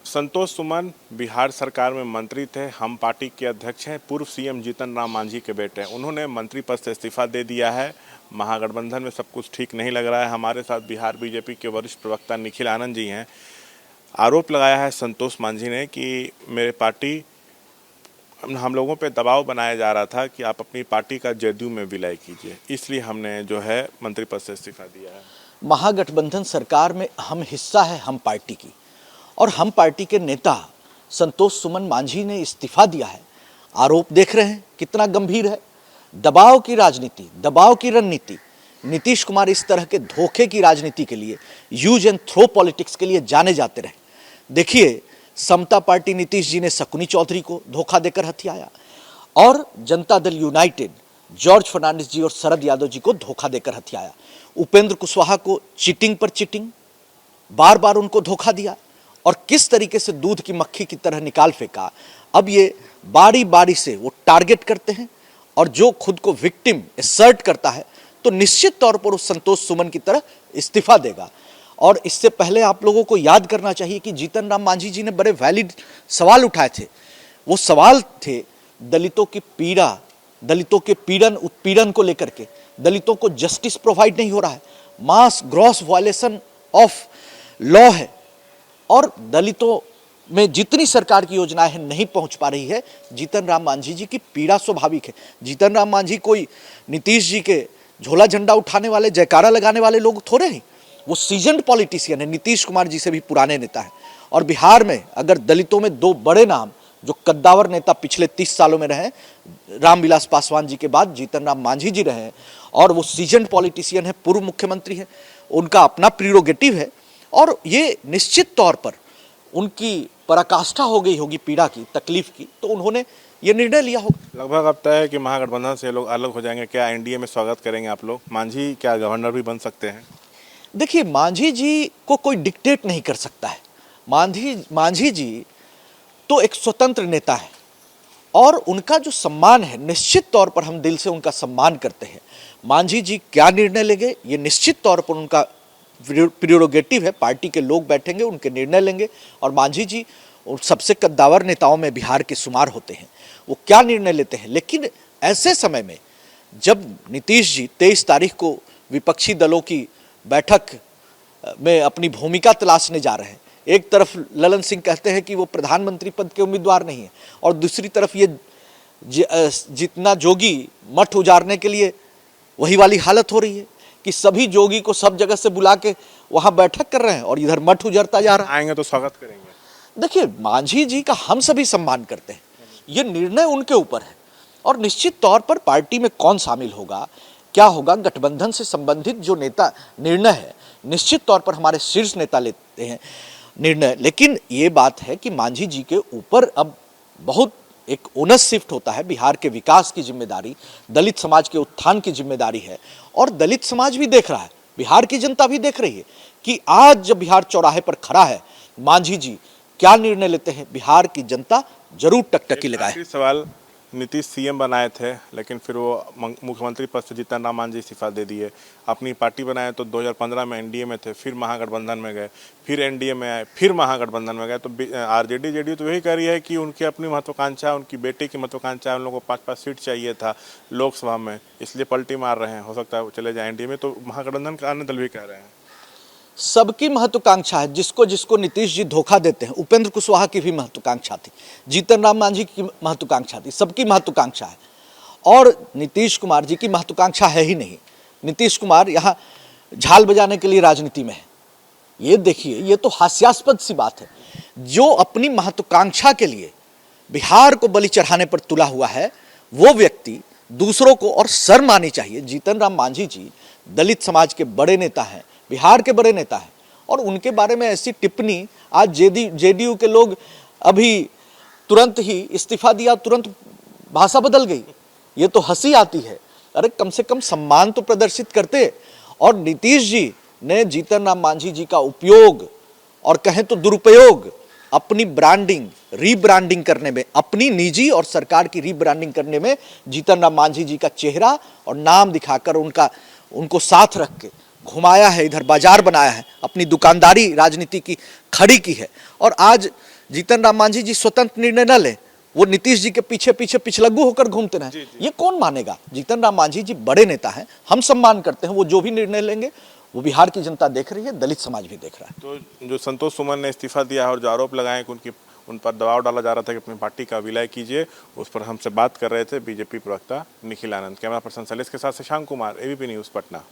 संतोष सुमन बिहार सरकार में मंत्री थे। हम पार्टी के अध्यक्ष हैं। पूर्व सीएम जीतन राम मांझी के बेटे हैं। उन्होंने मंत्री पद से इस्तीफा दे दिया है। महागठबंधन में सब कुछ ठीक नहीं लग रहा है। हमारे साथ बिहार बीजेपी के वरिष्ठ प्रवक्ता निखिल आनंद जी हैं। आरोप लगाया है संतोष मांझी ने कि मेरे पार्टी हम लोगों पे दबाव बनाया जा रहा था कि आप अपनी पार्टी का जेडीयू में विलय कीजिए, इसलिए हमने जो है मंत्री पद से इस्तीफा दिया है। महागठबंधन सरकार में हम हिस्सा है हम पार्टी की, और हम पार्टी के नेता संतोष सुमन मांझी ने इस्तीफा दिया है। आरोप देख रहे हैं कितना गंभीर है। दबाव की राजनीति, दबाव की रणनीति। नीतीश कुमार इस तरह के धोखे की राजनीति के लिए, यूज एंड थ्रो पॉलिटिक्स के लिए जाने जाते रहे। देखिए, समता पार्टी नीतीश जी ने शकुनी चौधरी को धोखा देकर हथियाया, और जनता दल यूनाइटेड जॉर्ज फर्नांडिस जी और शरद यादव जी को धोखा देकर हथियाया। उपेंद्र कुशवाहा को चीटिंग पर चीटिंग, बार बार उनको धोखा दिया, और किस तरीके से दूध की मक्खी की तरह निकाल फेंका। अब ये बारी बारी से वो टारगेट करते हैं, और जो खुद को विक्टिम असर्ट करता है तो निश्चित तौर पर उस संतोष सुमन की तरह इस्तीफा देगा। और इससे पहले आप लोगों को याद करना चाहिए कि जीतन राम मांझी जी ने बड़े वैलिड सवाल उठाए थे। वो सवाल थे दलितों की पीड़ा, दलितों के पीड़न उत्पीड़न को लेकर के। दलितों को जस्टिस प्रोवाइड नहीं हो रहा है, मास ग्रॉस वायलेशन ऑफ लॉ है, और दलितों में जितनी सरकार की योजनाएं हैं नहीं पहुंच पा रही है। जीतन राम मांझी जी की पीड़ा स्वाभाविक है। जीतन राम मांझी कोई नीतीश जी के झोला झंडा उठाने वाले, जयकारा लगाने वाले लोग थोड़े हैं। वो सीजन्ड पॉलिटिशियन है, नीतीश कुमार जी से भी पुराने नेता है। और बिहार में अगर दलितों में दो बड़े नाम जो कद्दावर नेता पिछले 30 सालों में रहे, रामविलास पासवान जी के बाद जीतन राम मांझी जी रहे, और वो सीजन्ड पॉलिटिशियन है, पूर्व मुख्यमंत्री है, उनका अपना प्रीरोगेटिव है, और ये निश्चित तौर पर उनकी पराकाष्ठा हो गई होगी पीड़ा की, तकलीफ की, तो उन्होंने ये निर्णय लिया होगा। लगभग अब तय है कि महागठबंधन से लोग अलग हो जाएंगे। क्या एनडीए में स्वागत करेंगे आप लोग? मांझी क्या गवर्नर भी बन सकते हैं? देखिए, मांझी जी को कोई डिक्टेट नहीं कर सकता है। मांझी जी तो एक स्वतंत्र नेता है, और उनका जो सम्मान है, निश्चित तौर पर हम दिल से उनका सम्मान करते हैं। मांझी जी क्या निर्णय लेंगे, ये निश्चित तौर पर उनका प्रीरोगेटिव है। पार्टी के लोग बैठेंगे, उनके निर्णय लेंगे, और मांझी जी सबसे कद्दावर नेताओं में बिहार के शुमार होते हैं। वो क्या निर्णय लेते हैं, लेकिन ऐसे समय में जब नीतीश जी 23 तारीख को विपक्षी दलों की बैठक में अपनी भूमिका तलाशने जा रहे हैं, एक तरफ ललन सिंह कहते हैं कि वो प्रधानमंत्री पद के उम्मीदवार नहीं है, और दूसरी तरफ ये जितना जोगी मठ उजाड़ने के लिए वही वाली हालत हो रही है कि सभी जोगी को सब जगह से बुला के वहां बैठक कर रहे हैं, और इधर मठ उजड़ता जा रहा है। आएंगे तो स्वागत करेंगे। देखिए, मांझी जी का हम सभी सम्मान करते हैं, ये निर्णय उनके ऊपर है, और निश्चित तौर पर पार्टी में कौन शामिल होगा, क्या होगा, गठबंधन से संबंधित जो नेता निर्णय है, निश्चित तौर पर हमारे शीर्ष नेता लेते हैं निर्णय। लेकिन ये बात है कि मांझी जी के ऊपर अब बहुत एक ओनस शिफ्ट होता है। बिहार के विकास की जिम्मेदारी, दलित समाज के उत्थान की जिम्मेदारी है, और दलित समाज भी देख रहा है, बिहार की जनता भी देख रही है कि आज जब बिहार चौराहे पर खड़ा है, मांझी जी क्या निर्णय लेते हैं, बिहार की जनता जरूर टकटकी लगाए। सवाल, नीतीश सीएम बनाए थे, लेकिन फिर वो मुख्यमंत्री पद से जीतन राम मांझी इस्तीफा दे दिए। अपनी पार्टी बनाए तो 2015 में एनडीए में थे, फिर महागठबंधन में गए, फिर एनडीए में आए, फिर महागठबंधन में गए। तो आरजेडी जेडीयू तो यही कह रही है कि उनकी अपनी महत्वाकांक्षा, उनकी बेटे की महत्वाकांक्षा, उन लोगों को 5-5 सीट चाहिए था लोकसभा में, इसलिए पलटी मार रहे हैं। हो सकता है वो चले जाए एनडीए में। तो महागठबंधन का अन्य दल भी कह रहे हैं सबकी महत्वाकांक्षा है। जिसको जिसको नीतीश जी धोखा देते हैं, उपेंद्र कुशवाहा की भी महत्वाकांक्षा थी, जीतन राम मांझी की महत्वाकांक्षा थी, सबकी महत्वाकांक्षा है। और नीतीश कुमार जी की महत्वाकांक्षा है ही नहीं। नीतीश कुमार यहाँ झाल बजाने के लिए राजनीति में है। ये देखिए, ये तो हास्यास्पद सी बात है। जो अपनी महत्वाकांक्षा के लिए बिहार को बलि चढ़ाने पर तुला हुआ है, वो व्यक्ति दूसरों को और शर्म आनी चाहिए। जीतन राम मांझी जी दलित समाज के बड़े नेता हैं, बिहार के बड़े नेता हैं, और उनके बारे में ऐसी टिप्पणी, आज जेडीयू के लोग अभी तुरंत ही इस्तीफा दिया, तुरंत भाषा बदल गई। ये तो हंसी आती है। अरे कम से कम सम्मान तो प्रदर्शित करते। और नीतीश जी ने जीतन राम मांझी जी का उपयोग, और कहें तो दुरुपयोग, अपनी ब्रांडिंग, रीब्रांडिंग करने में, अपनी निजी और सरकार की रीब्रांडिंग करने में जीतन राम मांझी जी का चेहरा और नाम दिखाकर उनको साथ रख के घुमाया है, इधर बाजार बनाया है, अपनी दुकानदारी राजनीति की खड़ी की है। और आज जीतन राम मांझी जी स्वतंत्र निर्णय न ले, वो नीतीश जी के पीछे पीछे पिछलग्गू होकर घूमते रहे, ये कौन मानेगा। जीतन राम मांझी जी बड़े नेता हैं, हम सम्मान करते हैं, वो जो भी निर्णय लेंगे वो बिहार की जनता देख रही है, दलित समाज भी देख रहा है। तो जो संतोष सुमन ने इस्तीफा दिया है और जो आरोप लगाए कि उन पर दबाव डाला जा रहा था कि अपनी पार्टी का विलय कीजिए, उस पर हमसे बात कर रहे थे बीजेपी प्रवक्ता निखिल आनंद। कैमरा पर्सन सलेश के साथ शशांक कुमार, एबीपी न्यूज़ पटना।